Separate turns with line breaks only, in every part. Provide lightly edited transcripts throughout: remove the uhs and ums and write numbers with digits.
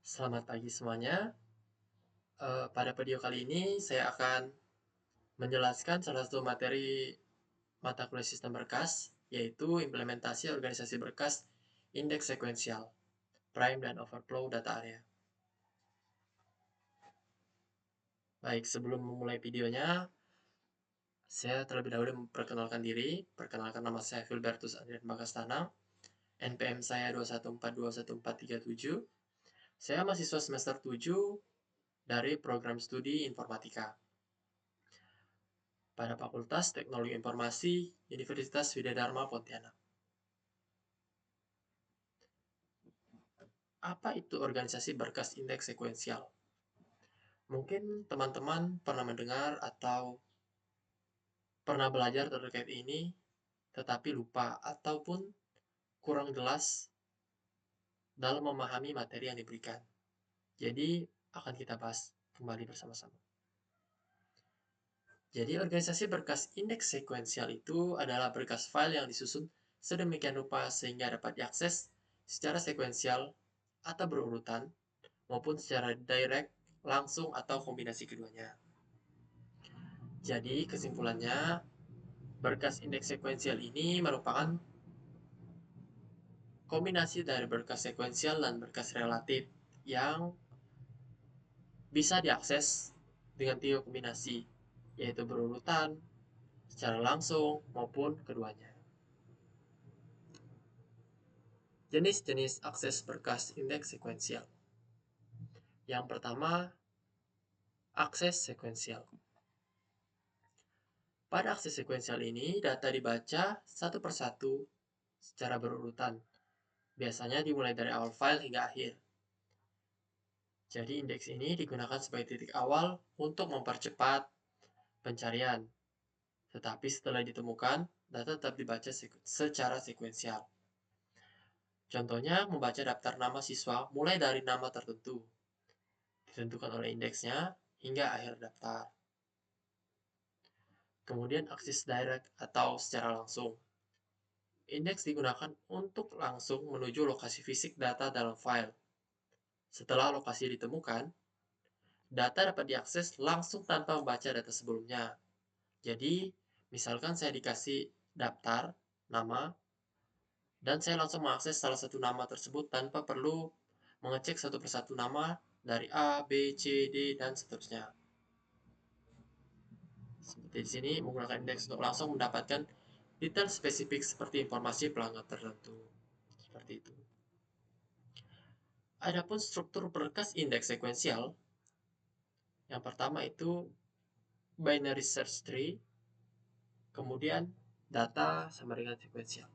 Selamat pagi semuanya. Pada video kali ini saya akan menjelaskan salah satu materi mata kuliah sistem berkas, yaitu implementasi organisasi berkas indeks sekuensial, prime dan overflow data area. Baik, sebelum memulai videonya, saya terlebih dahulu memperkenalkan diri. Perkenalkan, nama saya Filbertus Adrian Bagastanang. NPM saya 214211437. Saya mahasiswa semester 7 dari program studi informatika pada Fakultas Teknologi Informasi Universitas Widya Dharma Pontianak. Apa itu organisasi berkas indeks sekuensial? Mungkin teman-teman pernah mendengar atau pernah belajar terkait ini, tetapi lupa ataupun kurang jelas dalam memahami materi yang diberikan. Jadi, akan kita bahas kembali bersama-sama. Jadi, organisasi berkas indeks sekuensial itu adalah berkas file yang disusun sedemikian rupa sehingga dapat diakses secara sekuensial atau berurutan maupun secara direct, langsung, atau kombinasi keduanya. Jadi, kesimpulannya, berkas indeks sekuensial ini merupakan kombinasi dari berkas sekuensial dan berkas relatif yang bisa diakses dengan tiga kombinasi, yaitu berurutan, secara langsung, maupun keduanya. Jenis-jenis akses berkas indeks sekuensial. Yang pertama, akses sekuensial. Pada akses sekuensial ini, data dibaca satu persatu secara berurutan. Biasanya dimulai dari awal file hingga akhir. Jadi indeks ini digunakan sebagai titik awal untuk mempercepat pencarian. Tetapi setelah ditemukan, data tetap dibaca secara sekuensial. Contohnya, membaca daftar nama siswa mulai dari nama tertentu, ditentukan oleh indeksnya, hingga akhir daftar. Kemudian akses direct atau secara langsung. Indeks digunakan untuk langsung menuju lokasi fisik data dalam file. Setelah lokasi ditemukan, data dapat diakses langsung tanpa membaca data sebelumnya. Jadi, misalkan saya dikasih daftar nama, dan saya langsung mengakses salah satu nama tersebut tanpa perlu mengecek satu persatu nama dari A, B, C, D, dan seterusnya. Seperti di sini, menggunakan indeks untuk langsung mendapatkan detail spesifik seperti informasi pelanggan tertentu. Seperti itu. Adapun struktur berkas indeks sekuensial, yang pertama itu binary search tree, kemudian data sama dengan sekuensial.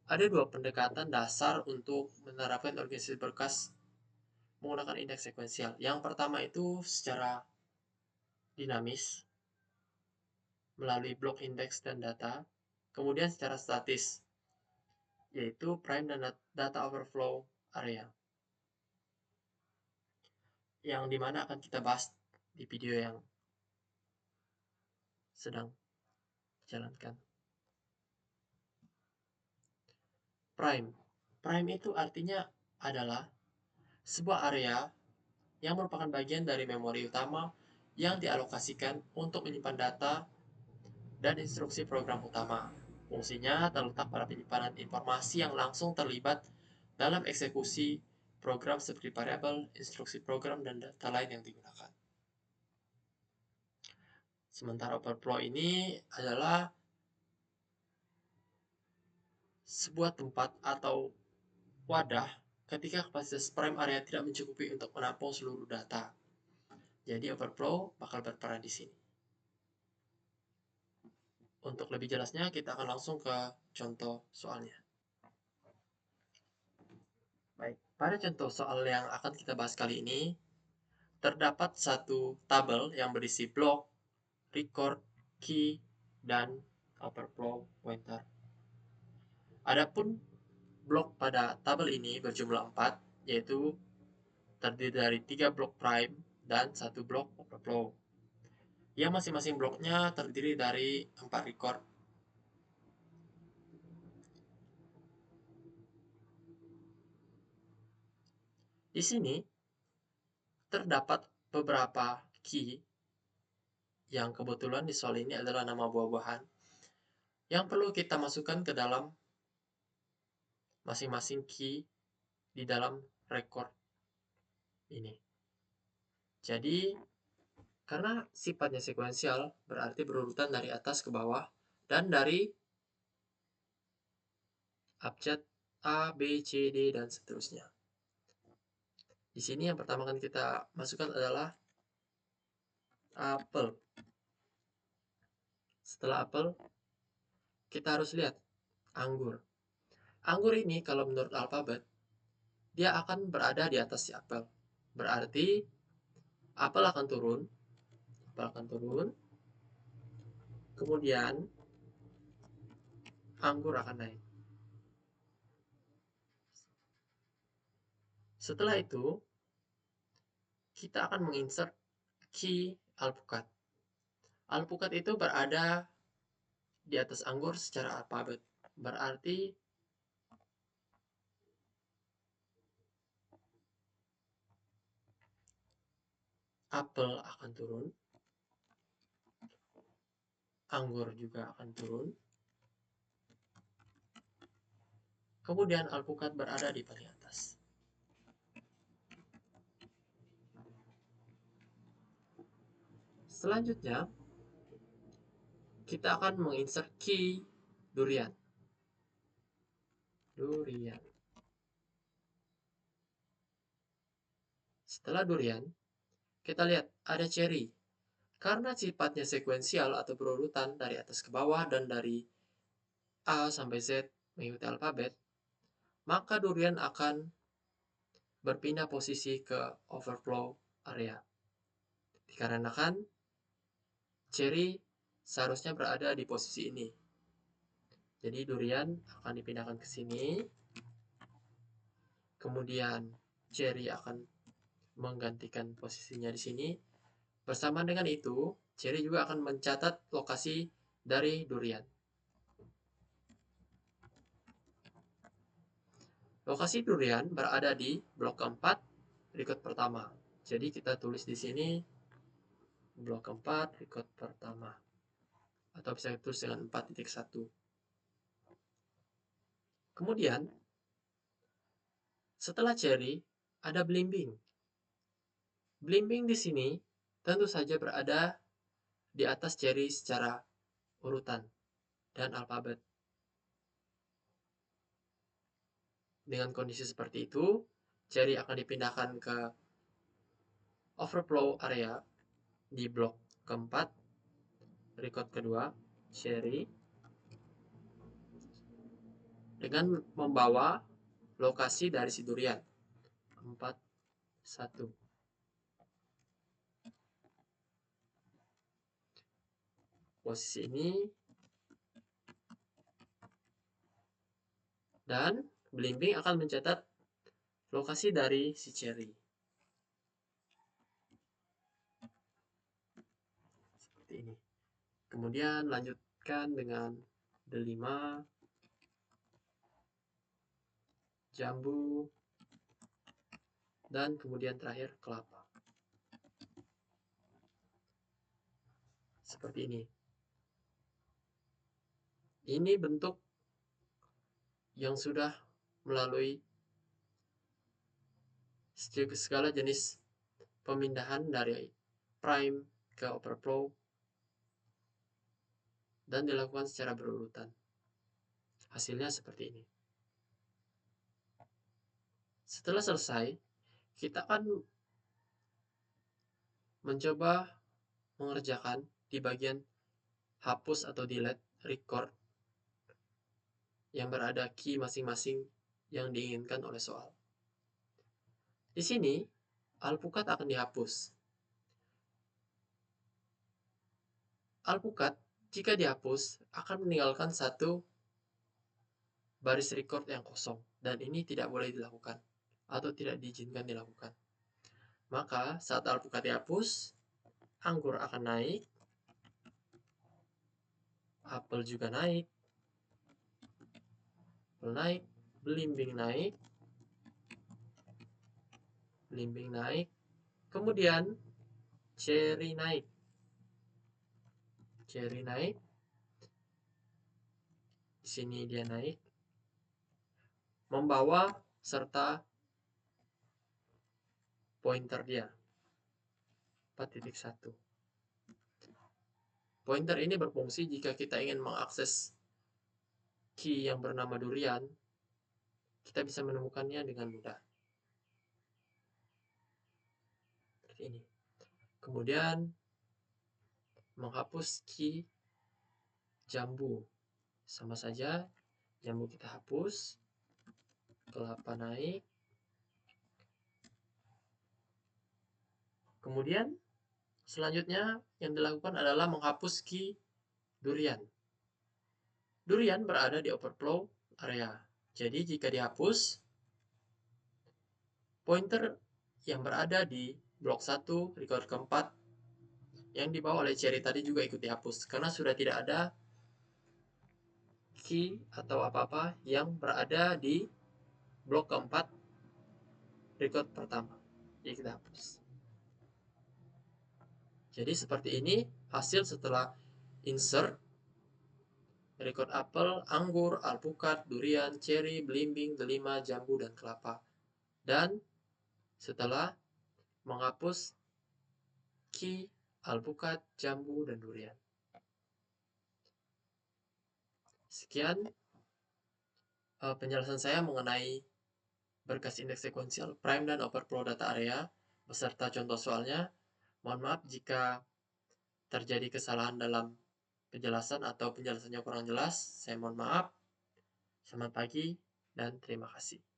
Ada dua pendekatan dasar untuk menerapkan organisasi berkas menggunakan indeks sekuensial. Yang pertama itu secara dinamis, melalui blok indeks dan data. Kemudian secara statis, yaitu prime dan data overflow area. Yang dimana akan kita bahas di video yang sedang dijalankan. Prime. Prime itu artinya adalah sebuah area yang merupakan bagian dari memori utama yang dialokasikan untuk menyimpan data dan instruksi program utama. Fungsinya terletak pada penyimpanan informasi yang langsung terlibat dalam eksekusi program seperti variabel, instruksi program, dan data lain yang digunakan. Sementara overflow ini adalah sebuah tempat atau wadah ketika kapasitas prime area tidak mencukupi untuk menampung seluruh data. Jadi overflow bakal berperan di sini. Untuk lebih jelasnya, kita akan langsung ke contoh soalnya. Baik, pada contoh soal yang akan kita bahas kali ini, terdapat satu tabel yang berisi blok, record, key, dan overflow pointer. Adapun blok pada tabel ini berjumlah 4, yaitu terdiri dari 3 blok prime dan 1 blok overflow. Yang masing-masing bloknya terdiri dari 4 record. Di sini terdapat beberapa key yang kebetulan di soal ini adalah nama buah-buahan yang perlu kita masukkan ke dalam masing-masing key di dalam record ini. Jadi, karena sifatnya sekuensial, berarti berurutan dari atas ke bawah dan dari abjad A, B, C, D, dan seterusnya. Di sini yang pertama kali kita masukkan adalah apel. Setelah apel, kita harus lihat anggur. Anggur ini kalau menurut alfabet, dia akan berada di atas si apel. Berarti apel akan turun, kemudian anggur akan naik. Setelah itu, kita akan menginsert key alpukat. Alpukat itu berada di atas anggur secara alfabet. Berarti apel akan turun, anggur juga akan turun, kemudian alpukat berada di paling atas. Selanjutnya, kita akan menginsert key durian. Setelah durian, kita lihat ada cherry. Karena sifatnya sekuensial atau berurutan dari atas ke bawah dan dari A sampai Z mengikuti alfabet, maka durian akan berpindah posisi ke overflow area. Dikarenakan cherry seharusnya berada di posisi ini. Jadi durian akan dipindahkan ke sini. Kemudian cherry akan menggantikan posisinya di sini. Bersamaan dengan itu, cherry juga akan mencatat lokasi dari durian. Lokasi durian berada di blok keempat, record pertama. Jadi kita tulis di sini blok keempat, record pertama. Atau bisa ditulis dengan 4.1. Kemudian, setelah cherry, ada belimbing. Belimbing di sini tentu saja berada di atas cherry secara urutan dan alfabet. Dengan kondisi seperti itu, cherry akan dipindahkan ke overflow area di blok keempat, record kedua, cherry, dengan membawa lokasi dari si durian 4.1. Posisi ini dan belimbing akan mencatat lokasi dari si cherry. Seperti ini. Kemudian lanjutkan dengan delima, jambu, dan kemudian terakhir kelapa. Seperti ini. Ini bentuk yang sudah melalui segala jenis pemindahan dari prime ke overflow dan dilakukan secara berurutan. Hasilnya seperti ini. Setelah selesai, kita akan mencoba mengerjakan di bagian hapus atau delete record yang berada key masing-masing yang diinginkan oleh soal. Di sini, alpukat akan dihapus. Alpukat, jika dihapus, akan meninggalkan satu baris record yang kosong, dan ini tidak boleh dilakukan atau tidak diizinkan dilakukan. Maka, saat alpukat dihapus, anggur akan naik, apel juga naik, belimbing naik, belimbing naik, kemudian cherry naik, di sini dia naik, membawa serta pointer dia 4.1. Pointer ini berfungsi jika kita ingin mengakses key yang bernama durian, kita bisa menemukannya dengan mudah. Seperti ini. Kemudian menghapus key jambu. Sama saja, jambu kita hapus, kelapa naik. Kemudian selanjutnya yang dilakukan adalah menghapus key durian. Durian berada di overflow area. Jadi jika dihapus, pointer yang berada di blok 1, record keempat, yang dibawa oleh cherry tadi juga ikut dihapus. Karena sudah tidak ada key atau apa-apa yang berada di blok keempat, record pertama. Jadi kita hapus. Jadi seperti ini hasil setelah insert record apel, anggur, alpukat, durian, cherry, belimbing, delima, jambu, dan kelapa. Dan setelah menghapus key, alpukat, jambu, dan durian. Sekian penjelasan saya mengenai berkas indeks sekuensial prime dan overflow data area beserta contoh soalnya. Mohon maaf jika terjadi kesalahan dalam penjelasan atau penjelasannya kurang jelas. Saya mohon maaf. Selamat pagi dan terima kasih.